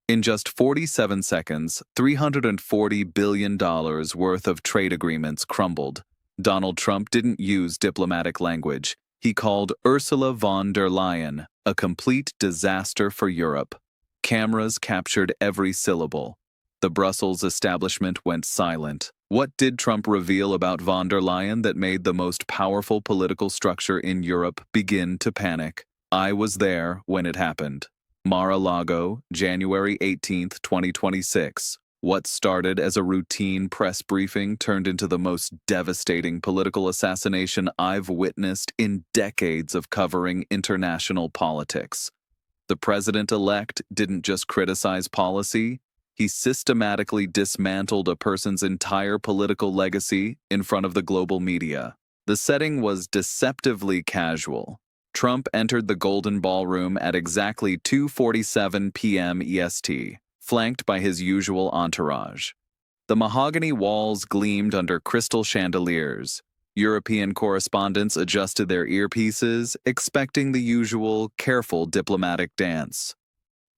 In just 47 seconds, $340 billion worth of trade agreements crumbled. Donald Trump didn't use diplomatic language. He called Ursula von der Leyen a complete disaster for Europe. Cameras captured every syllable. The Brussels establishment went silent. What did Trump reveal about von der Leyen that made the most powerful political structure in Europe begin to panic? I was there when it happened. Mar-a-Lago, January 18, 2026. What started as a routine press briefing turned into the most devastating political assassination I've witnessed in decades of covering international politics. The president-elect didn't just criticize policy, he systematically dismantled a person's entire political legacy in front of the global media. The setting was deceptively casual. Trump entered the Golden Ballroom at exactly 2:47 p.m. EST, flanked by his usual entourage. The mahogany walls gleamed under crystal chandeliers. European correspondents adjusted their earpieces, expecting the usual, careful diplomatic dance.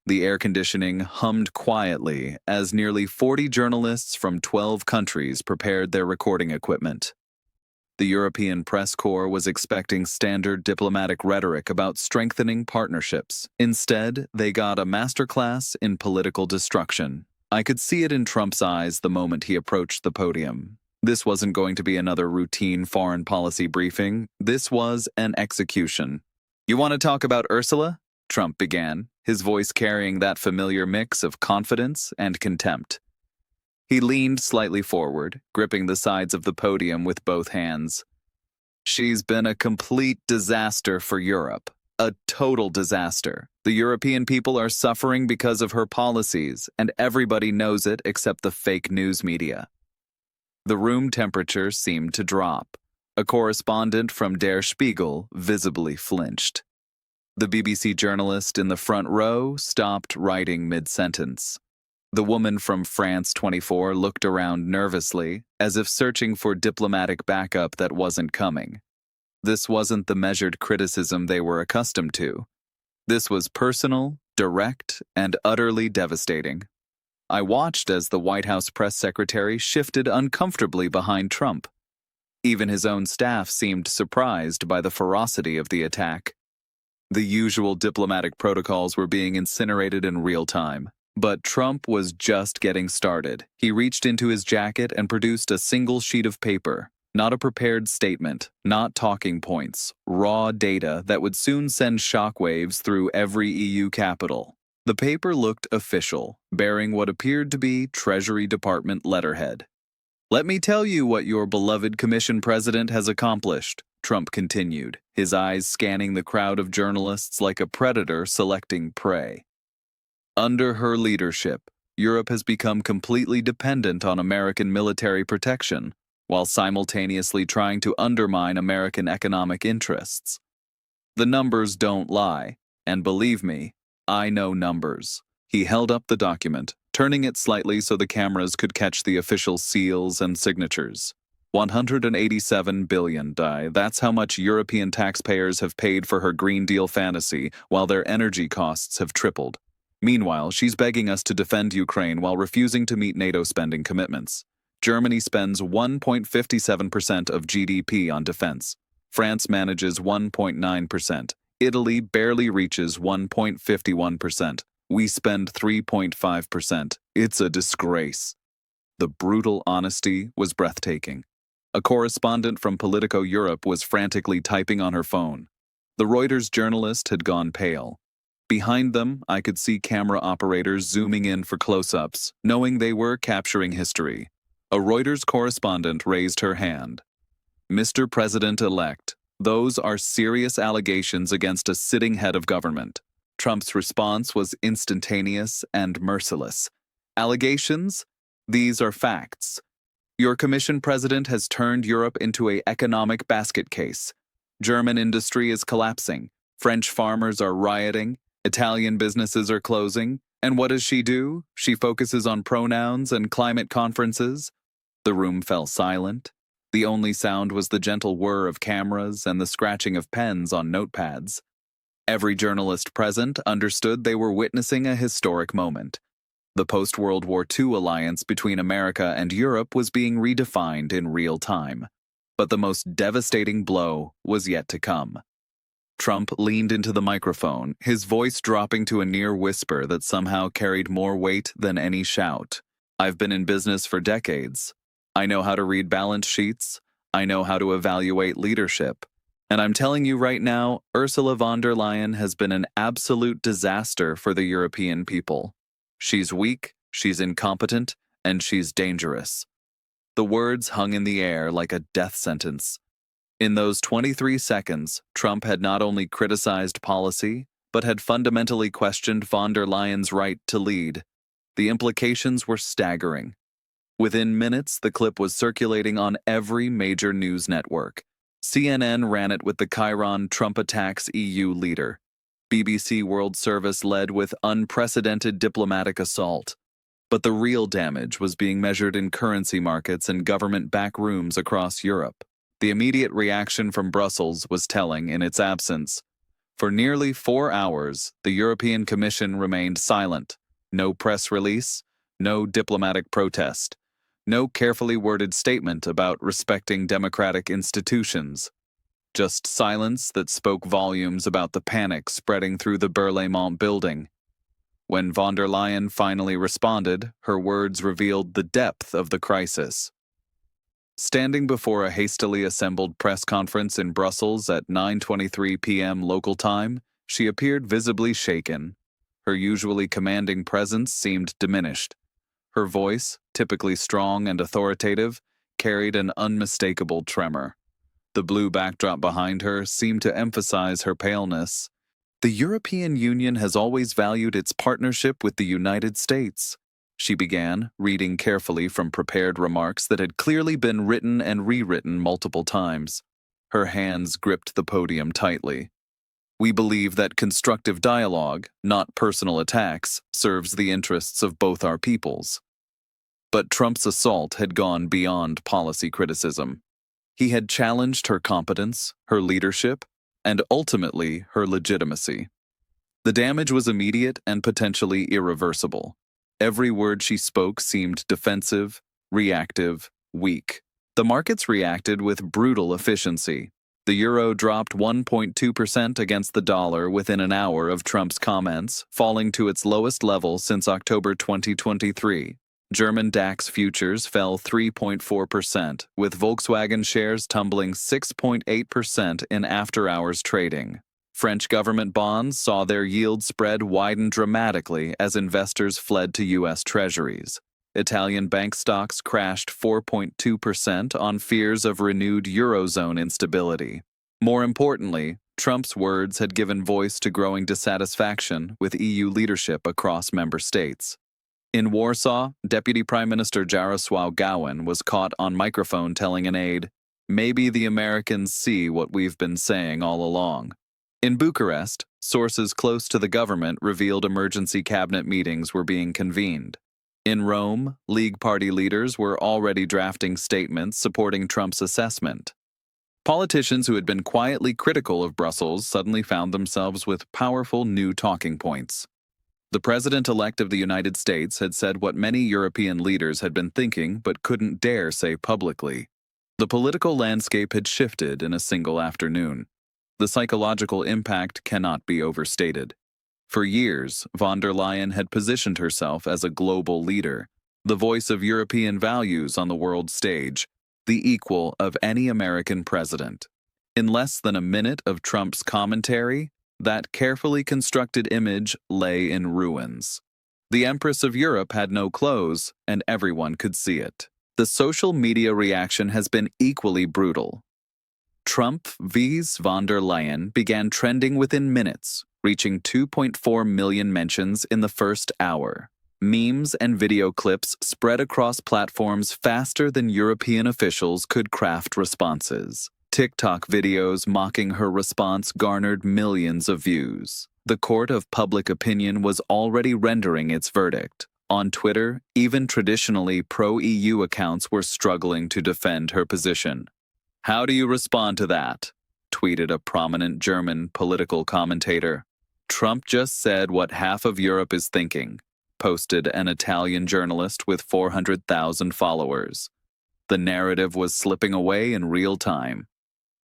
The air conditioning hummed quietly as nearly 40 journalists from 12 countries prepared their recording equipment. The European press corps was expecting standard diplomatic rhetoric about strengthening partnerships. Instead, they got a masterclass in political destruction. I could see it in Trump's eyes the moment he approached the podium. This wasn't going to be another routine foreign policy briefing. This was an execution. "You want to talk about Ursula?" Trump began, his voice carrying that familiar mix of confidence and contempt. He leaned slightly forward, gripping the sides of the podium with both hands. "She's been a complete disaster for Europe. A total disaster. The European people are suffering because of her policies, and everybody knows it except the fake news media." The room temperature seemed to drop. A correspondent from Der Spiegel visibly flinched. The BBC journalist in the front row stopped writing mid-sentence. The woman from France 24 looked around nervously, as if searching for diplomatic backup that wasn't coming. This wasn't the measured criticism they were accustomed to. This was personal, direct, and utterly devastating. I watched as the White House press secretary shifted uncomfortably behind Trump. Even his own staff seemed surprised by the ferocity of the attack. The usual diplomatic protocols were being incinerated in real time. But Trump was just getting started. He reached into his jacket and produced a single sheet of paper. Not a prepared statement, not talking points, raw data that would soon send shockwaves through every EU capital. The paper looked official, bearing what appeared to be Treasury Department letterhead. "Let me tell you what your beloved Commission President has accomplished," Trump continued, his eyes scanning the crowd of journalists like a predator selecting prey. "Under her leadership, Europe has become completely dependent on American military protection, while simultaneously trying to undermine American economic interests. The numbers don't lie, and believe me, I know numbers." He held up the document, turning it slightly so the cameras could catch the official seals and signatures. $187 billion. That's how much European taxpayers have paid for her Green Deal fantasy, while their energy costs have tripled. Meanwhile, she's begging us to defend Ukraine while refusing to meet NATO spending commitments. Germany spends 1.57% of GDP on defense. France manages 1.9%. Italy barely reaches 1.51%. We spend 3.5%. It's a disgrace. The brutal honesty was breathtaking. A correspondent from Politico Europe was frantically typing on her phone. The Reuters journalist had gone pale. Behind them, I could see camera operators zooming in for close-ups, knowing they were capturing history. A Reuters correspondent raised her hand. "Mr. President-elect, those are serious allegations against a sitting head of government." Trump's response was instantaneous and merciless. "Allegations? These are facts. Your commission president has turned Europe into an economic basket case. German industry is collapsing. French farmers are rioting. Italian businesses are closing. And what does she do? She focuses on pronouns and climate conferences." The room fell silent. The only sound was the gentle whir of cameras and the scratching of pens on notepads. Every journalist present understood they were witnessing a historic moment. The post-World War II alliance between America and Europe was being redefined in real time. But the most devastating blow was yet to come. Trump leaned into the microphone, his voice dropping to a near whisper that somehow carried more weight than any shout. "I've been in business for decades. I know how to read balance sheets. I know how to evaluate leadership. And I'm telling you right now, Ursula von der Leyen has been an absolute disaster for the European people. She's weak, she's incompetent, and she's dangerous." The words hung in the air like a death sentence. In those 23 seconds, Trump had not only criticized policy, but had fundamentally questioned von der Leyen's right to lead. The implications were staggering. Within minutes, the clip was circulating on every major news network. CNN ran it with the chyron "Trump attacks EU leader." BBC World Service led with "unprecedented diplomatic assault." But the real damage was being measured in currency markets and government back rooms across Europe. The immediate reaction from Brussels was telling in its absence. For nearly 4 hours, the European Commission remained silent. No press release, no diplomatic protest, no carefully worded statement about respecting democratic institutions. Just silence that spoke volumes about the panic spreading through the Berlaymont building. When von der Leyen finally responded, her words revealed the depth of the crisis. Standing before a hastily assembled press conference in Brussels at 9:23 p.m. local time, she appeared visibly shaken. Her usually commanding presence seemed diminished. Her voice, typically strong and authoritative, carried an unmistakable tremor. The blue backdrop behind her seemed to emphasize her paleness. "The European Union has always valued its partnership with the United States," she began, reading carefully from prepared remarks that had clearly been written and rewritten multiple times. Her hands gripped the podium tightly. "We believe that constructive dialogue, not personal attacks, serves the interests of both our peoples." But Trump's assault had gone beyond policy criticism. He had challenged her competence, her leadership, and ultimately her legitimacy. The damage was immediate and potentially irreversible. Every word she spoke seemed defensive, reactive, weak. The markets reacted with brutal efficiency. The euro dropped 1.2% against the dollar within an hour of Trump's comments, falling to its lowest level since October 2023. German DAX futures fell 3.4%, with Volkswagen shares tumbling 6.8% in after-hours trading. French government bonds saw their yield spread widen dramatically as investors fled to U.S. treasuries. Italian bank stocks crashed 4.2% on fears of renewed Eurozone instability. More importantly, Trump's words had given voice to growing dissatisfaction with EU leadership across member states. In Warsaw, Deputy Prime Minister Jarosław Gowin was caught on microphone telling an aide, "Maybe the Americans see what we've been saying all along." In Bucharest, sources close to the government revealed emergency cabinet meetings were being convened. In Rome, League Party leaders were already drafting statements supporting Trump's assessment. Politicians who had been quietly critical of Brussels suddenly found themselves with powerful new talking points. The president-elect of the United States had said what many European leaders had been thinking but couldn't dare say publicly. The political landscape had shifted in a single afternoon. The psychological impact cannot be overstated. For years, von der Leyen had positioned herself as a global leader, the voice of European values on the world stage, the equal of any American president. In less than a minute of Trump's commentary, that carefully constructed image lay in ruins. The Empress of Europe had no clothes, and everyone could see it. The social media reaction has been equally brutal. Trump vs. von der Leyen began trending within minutes, reaching 2.4 million mentions in the first hour. Memes and video clips spread across platforms faster than European officials could craft responses. TikTok videos mocking her response garnered millions of views. The court of public opinion was already rendering its verdict. On Twitter, even traditionally pro-EU accounts were struggling to defend her position. "How do you respond to that?" tweeted a prominent German political commentator. "Trump just said what half of Europe is thinking. posted an Italian journalist with 400,000 followers. The narrative was slipping away in real time.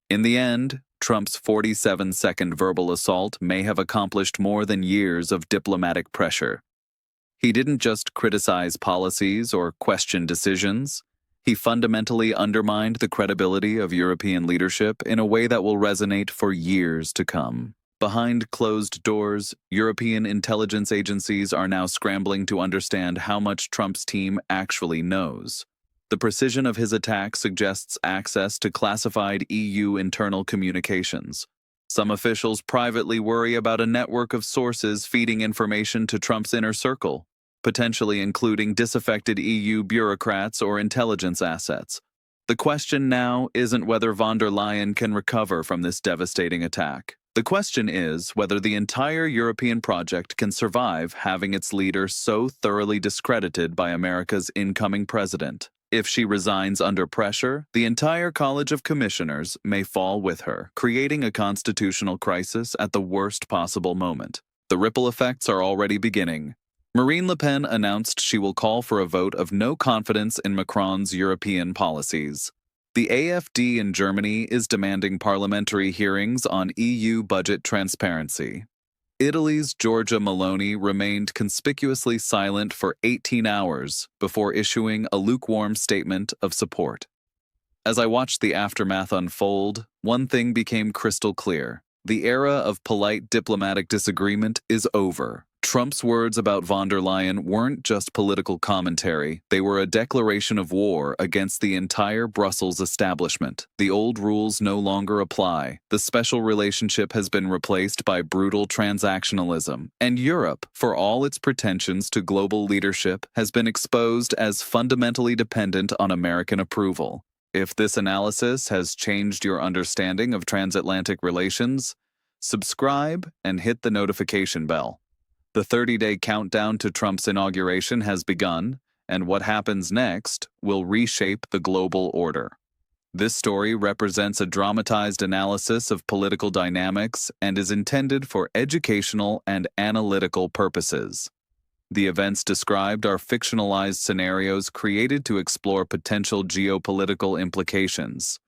In the end, Trump's 47-second verbal assault may have accomplished more than years of diplomatic pressure. He didn't just criticize policies or question decisions. He fundamentally undermined the credibility of European leadership in a way that will resonate for years to come. Behind closed doors, European intelligence agencies are now scrambling to understand how much Trump's team actually knows. The precision of his attack suggests access to classified EU internal communications. Some officials privately worry about a network of sources feeding information to Trump's inner circle, potentially including disaffected EU bureaucrats or intelligence assets. The question now isn't whether von der Leyen can recover from this devastating attack. The question is whether the entire European project can survive having its leader so thoroughly discredited by America's incoming president. If she resigns under pressure, the entire College of Commissioners may fall with her, creating a constitutional crisis at the worst possible moment. The ripple effects are already beginning. Marine Le Pen announced she will call for a vote of no confidence in Macron's European policies. The AfD in Germany is demanding parliamentary hearings on EU budget transparency. Italy's Giorgia Meloni remained conspicuously silent for 18 hours before issuing a lukewarm statement of support. As I watched the aftermath unfold, one thing became crystal clear. The era of polite diplomatic disagreement is over. Trump's words about von der Leyen weren't just political commentary, they were a declaration of war against the entire Brussels establishment. The old rules no longer apply. The special relationship has been replaced by brutal transactionalism, and Europe, for all its pretensions to global leadership, has been exposed as fundamentally dependent on American approval. If this analysis has changed your understanding of transatlantic relations, subscribe and hit the notification bell. The 30-day countdown to Trump's inauguration has begun, and what happens next will reshape the global order. This story represents a dramatized analysis of political dynamics and is intended for educational and analytical purposes. The events described are fictionalized scenarios created to explore potential geopolitical implications.